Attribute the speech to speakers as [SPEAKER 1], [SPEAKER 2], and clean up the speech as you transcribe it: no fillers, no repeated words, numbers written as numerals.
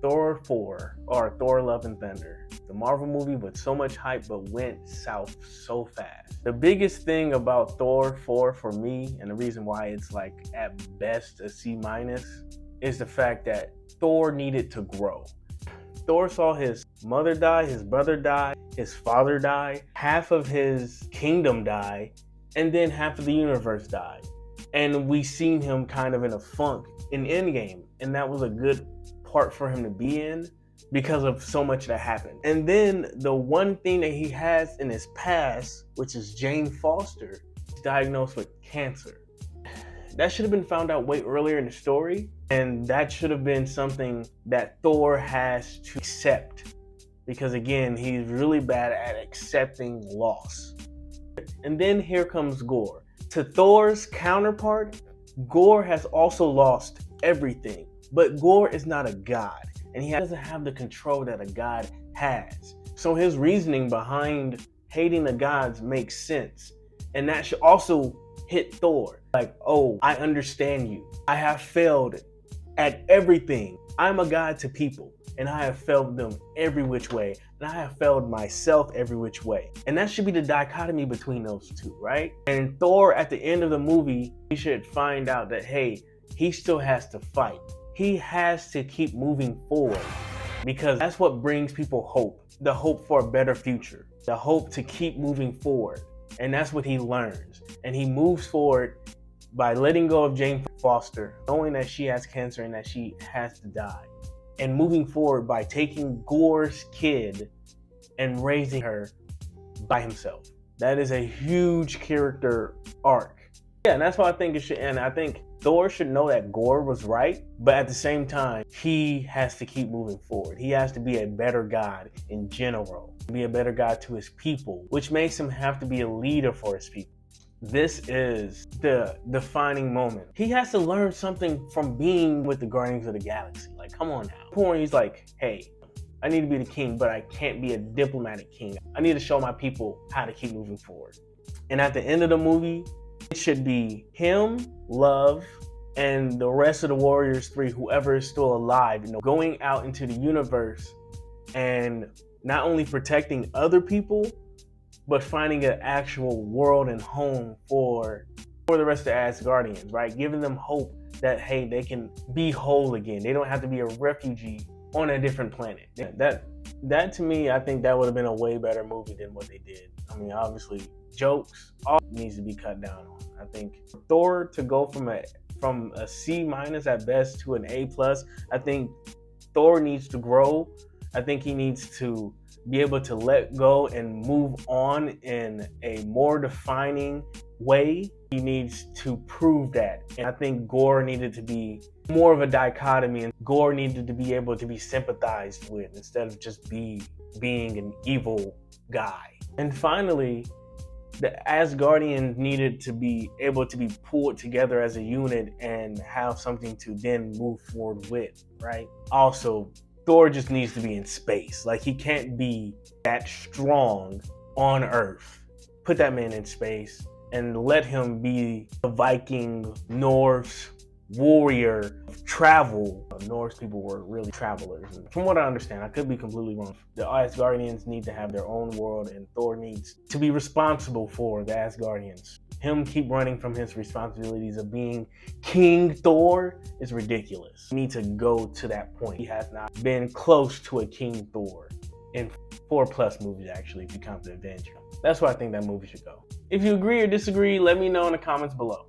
[SPEAKER 1] Thor 4, or Thor Love and Thunder. The Marvel movie with so much hype but went south so fast. The biggest thing about Thor 4 for me, and the reason why it's like at best a C-, is the fact that Thor needed to grow. Thor saw his mother die, his brother die, his father die, half of his kingdom die, and then half of the universe died. And we seen him kind of in a funk in Endgame, and that was a good part for him to be in because of so much that happened. And then the one thing that he has in his past, which is Jane Foster, is diagnosed with cancer. That should have been found out way earlier in the story, and that should have been something that Thor has to accept, because again, he's really bad at accepting loss. And then here comes Gore. To Thor's counterpart, Gore has also lost everything, but Gore is not a god, and he doesn't have the control that a god has. So his reasoning behind hating the gods makes sense, and that should also hit Thor. Like, oh, I understand you. I have failed at everything. I'm a god to people, and I have failed them every which way, and I have failed myself every which way. And that should be the dichotomy between those two, right? And Thor, at the end of the movie, he should find out that, hey, he still has to fight. He has to keep moving forward, because that's what brings people hope. The hope for a better future, the hope to keep moving forward. And that's what he learns. And he moves forward by letting go of Jane Foster, knowing that she has cancer and that she has to die. And moving forward by taking Gore's kid and raising her by himself. That is a huge character arc. Yeah, and that's why I think it should end. I think Thor should know that Gore was right, but at the same time, he has to keep moving forward. He has to be a better god in general, be a better god to his people, which makes him have to be a leader for his people. This is the defining moment. He has to learn something from being with the Guardians of the Galaxy. Like, come on now. Point, he's like, hey, I need to be the king, but I can't be a diplomatic king. I need to show my people how to keep moving forward. And at the end of the movie, it should be him, Love, and the rest of the Warriors 3, whoever is still alive, going out into the universe and not only protecting other people, but finding an actual world and home for the rest of the Asgardians, right? Giving them hope that, hey, they can be whole again. They don't have to be a refugee on a different planet. That to me, I think that would have been a way better movie than what they did. I mean, obviously, jokes, all needs to be cut down on. I think Thor to go from a C- at best to an A+, I think Thor needs to grow. I think he needs to be able to let go and move on in a more defining way. He needs to prove that. And I think Gore needed to be more of a dichotomy, and Gore needed to be able to be sympathized with instead of just being an evil guy. And finally, the Asgardians needed to be able to be pulled together as a unit and have something to then move forward with, right? Also, Thor just needs to be in space. Like, he can't be that strong on Earth. Put that man in space and let him be the Viking, Norse warrior of travel. Norse people were really travelers. And from what I understand, I could be completely wrong. The Asgardians need to have their own world, and Thor needs to be responsible for the Asgardians. Him keep running from his responsibilities of being King Thor is ridiculous. He needs to go to that point. He has not been close to a King Thor in 4+ movies, actually, if you count the Avenger. That's why I think that movie should go. If you agree or disagree, let me know in the comments below.